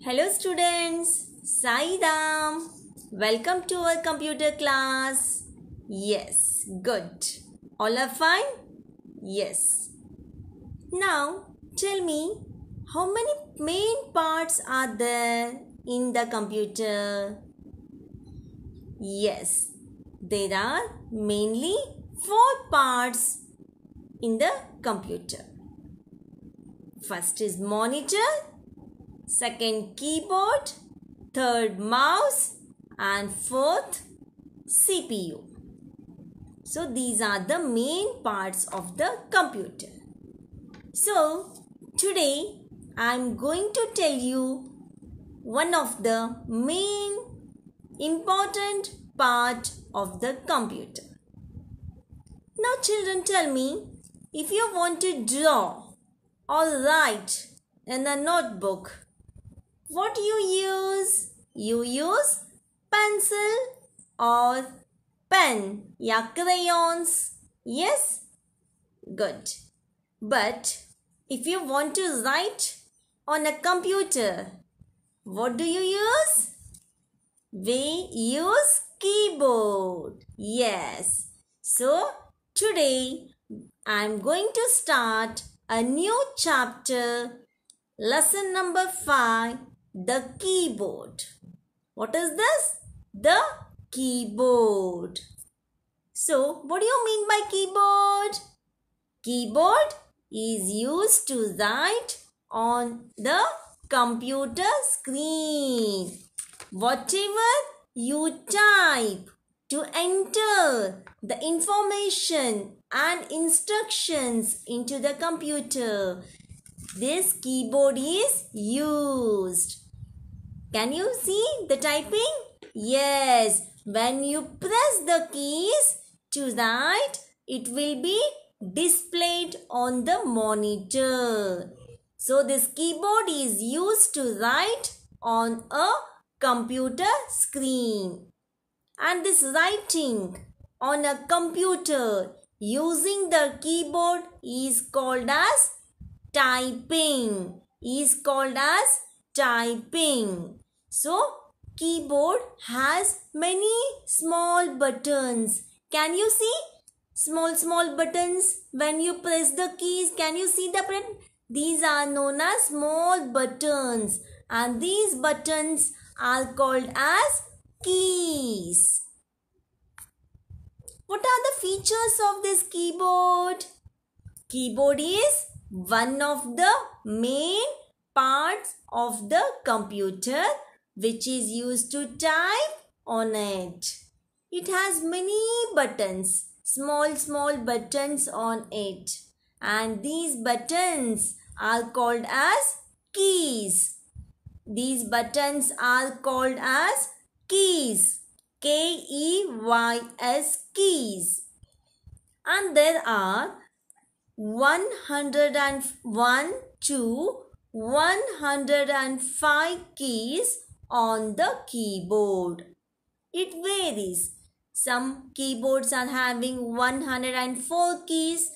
Hello students, Saidam. Welcome to our computer class. Yes, good. All are fine? Yes. Now tell me, how many main parts are there in the computer? Yes, there are mainly 4 parts in the computer. First is monitor, second keyboard, third mouse, and fourth CPU. So these are the main parts of the computer. So today I am going to tell you one of the main important part of the computer. Now children, tell me, if you want to draw or write in a notebook, what you use? You use pencil or pen या crayons. Yes? Good. But if you want to write on a computer, what do you use? We use keyboard. Yes. So today I am going to start a new chapter, lesson number 5, the keyboard. What is this? The keyboard. So, what do you mean by keyboard? Keyboard is used to write on the computer screen. Whatever you type to enter the information and instructions into the computer, this keyboard is used. Can you see the typing? Yes. When you press the keys to write, it will be displayed on the monitor. So this keyboard is used to write on a computer screen. And this writing on a computer using the keyboard is called as typing. So keyboard has many small buttons. Can you see small buttons when you press the keys? Can you see the button? These are known as small buttons, and these buttons are called as keys. What are the features of this keyboard? Keyboard is one of the main parts of the computer which is used to type on it. It has many buttons, small buttons on it, and these buttons are called as keys. These buttons are called as keys. Keys, keys. And there are 101 to 105 keys on the keyboard. It varies. Some keyboards are having 104 keys.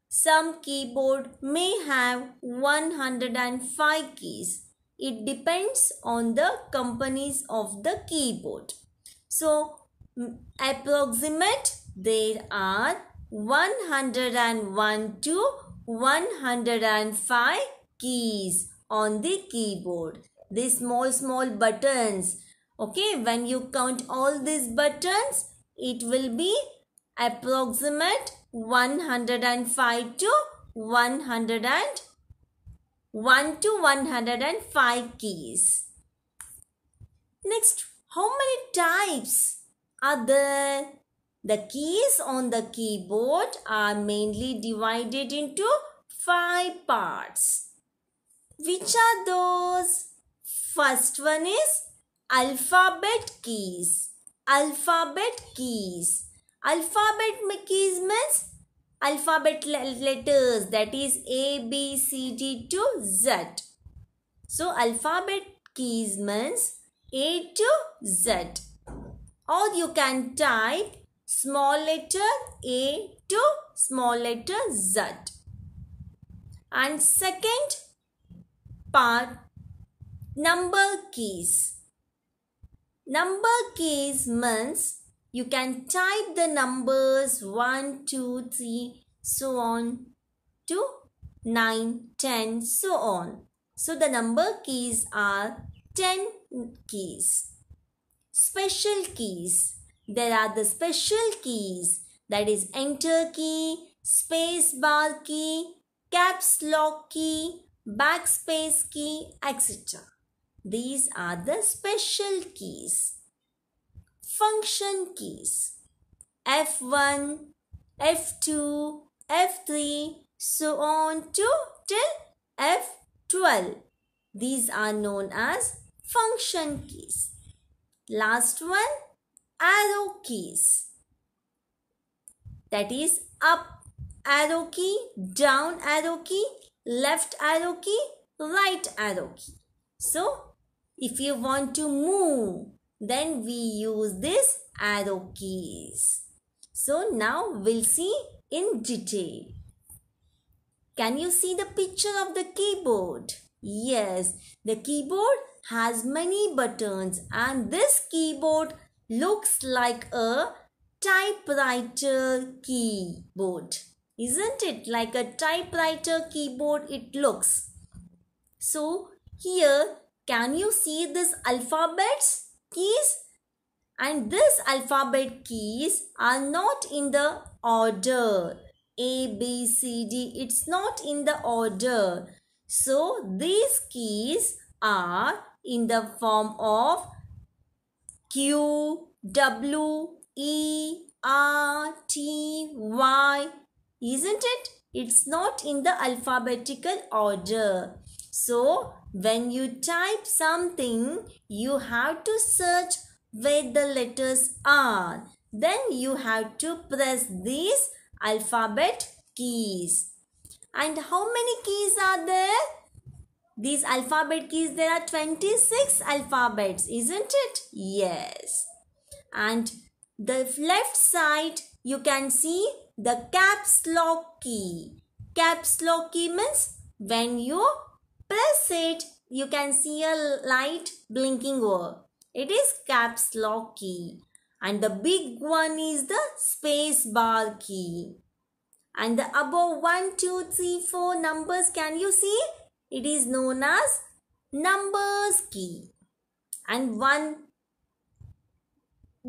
Some keyboard may have 105 keys. It depends on the companies of the keyboard. So, approximate there are 101 to 105 keys on the keyboard. These small buttons. Okay, when you count all these buttons, it will be approximate 105 to 105 keys. Next, how many types are there? The keys on the keyboard are mainly divided into 5 parts. Which are those? First one is alphabet keys. Alphabet keys means alphabet letters, that is A, B, C, D to Z. So alphabet keys means A to Z. Or you can type small letter A to small letter Z. And second part number keys. Number keys means you can type the numbers 1, 2, 3, so on to 9, 10, so on. So the number keys are 10 keys. Special keys. There are the special keys, that is enter key, space bar key, caps lock key, backspace key, etc. These are the special keys. Function keys. F1, F2, F3, so on to till F12. These are known as function keys. Last one, arrow keys. That is up arrow key, down arrow key, left arrow key, right arrow key. So, if you want to move, then we use this arrow keys. So, now we'll see in detail. Can you see the picture of the keyboard? Yes, the keyboard has many buttons and this keyboard looks like a typewriter keyboard. Isn't it? Like a typewriter keyboard it looks. So here, can you see this alphabets keys? And this alphabet keys are not in the order. A, B, C, D. It's not in the order. So these keys are in the form of Q, W, E, R, T, Y. Isn't it? It's not in the alphabetical order. So when you type something, you have to search where the letters are. Then you have to press these alphabet keys. And how many keys are there? These alphabet keys, there are 26 alphabets, isn't it? Yes. And the left side, you can see the caps lock key. Caps lock key means when you press it, you can see a light blinking over. It is caps lock key. And the big one is the space bar key. And the above 1, 2, 3, 4 numbers, can you see? It is known as numbers key. And one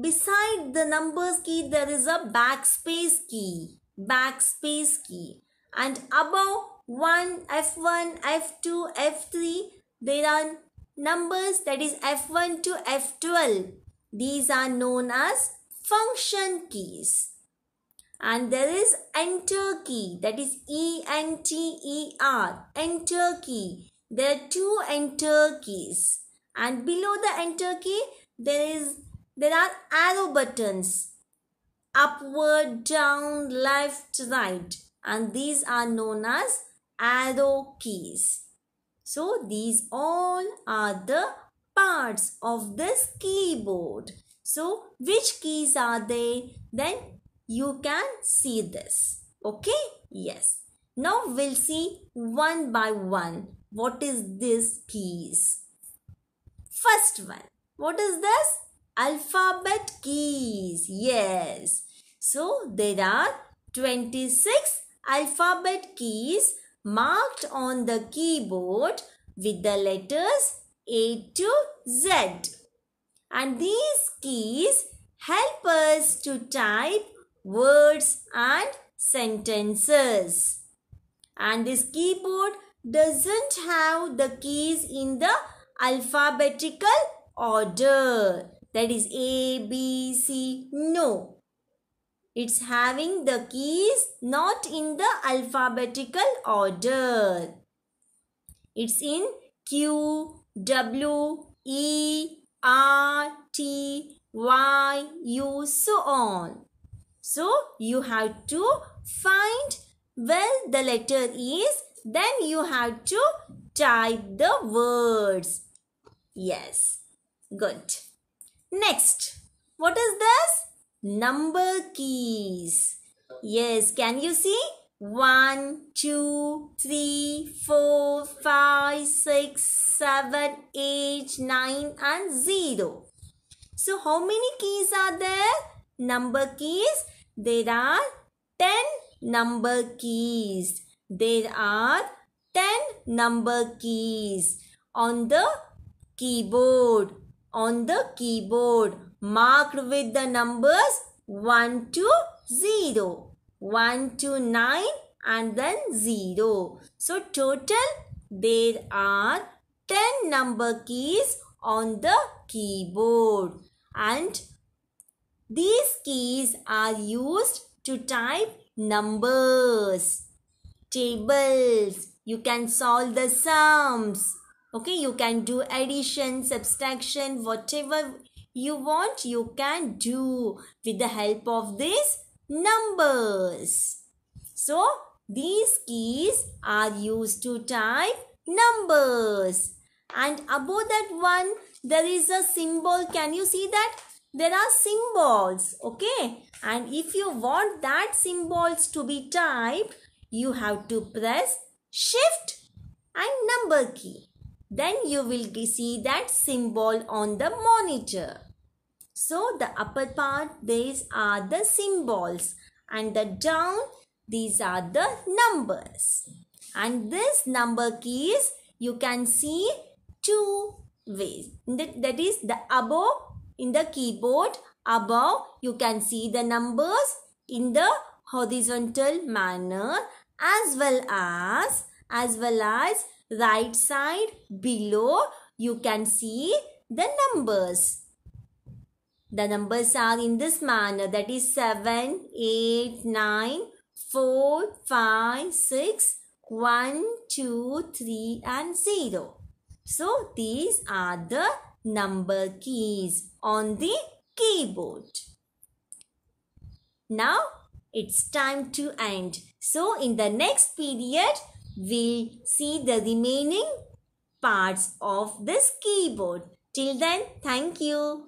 beside the numbers key, there is a backspace key. Backspace key. And above F1, F2, F3, there are numbers, that is F1 to F12. These are known as function keys. And there is enter key, that is E-N-T-E-R, enter key. There are 2 enter keys. And below the enter key, there are arrow buttons, upward, down, left, right. And these are known as arrow keys. So these all are the parts of this keyboard. So which keys are they? Then you can see this. Okay? Yes. Now we'll see one by one. What is this keys? First one. What is this? Alphabet keys. Yes. So there are 26 alphabet keys marked on the keyboard with the letters A to Z. And these keys help us to type words and sentences. And this keyboard doesn't have the keys in the alphabetical order. That is A, B, C. No. It's having the keys not in the alphabetical order. It's in Q, W, E, R, T, Y, U, so on. So you have to find where the letter is, then you have to type the words. Yes, good. Next, what is this? Number keys. Yes, can you see? 1, 2, 3, 4, 5, 6, 7, 8, 9 and 0. So how many keys are there? Number keys. There are 10 number keys. There are 10 number keys on the keyboard. On the keyboard marked with the numbers 1 to 0. 1 to 9 and then 0. So total there are 10 number keys on the keyboard, and these keys are used to type numbers, tables. You can solve the sums. Okay, you can do addition, subtraction, whatever you want, you can do with the help of these numbers. So, these keys are used to type numbers. And above that one, there is a symbol. Can you see that? There are symbols. Okay. And if you want that symbols to be typed, you have to press Shift and number key. Then you will see that symbol on the monitor. So the upper part, these are the symbols, and the down, these are the numbers. And this number keys you can see two ways. That is the above in the keyboard. Above you can see the numbers in the horizontal manner, as well as right side below you can see the numbers. The numbers are in this manner, that is 7, 8, 9, 4, 5, 6, 1, 2, 3 and 0. So these are the number keys on the keyboard. Now it's time to end. So in the next period, we'll see the remaining parts of this keyboard. Till then, thank you.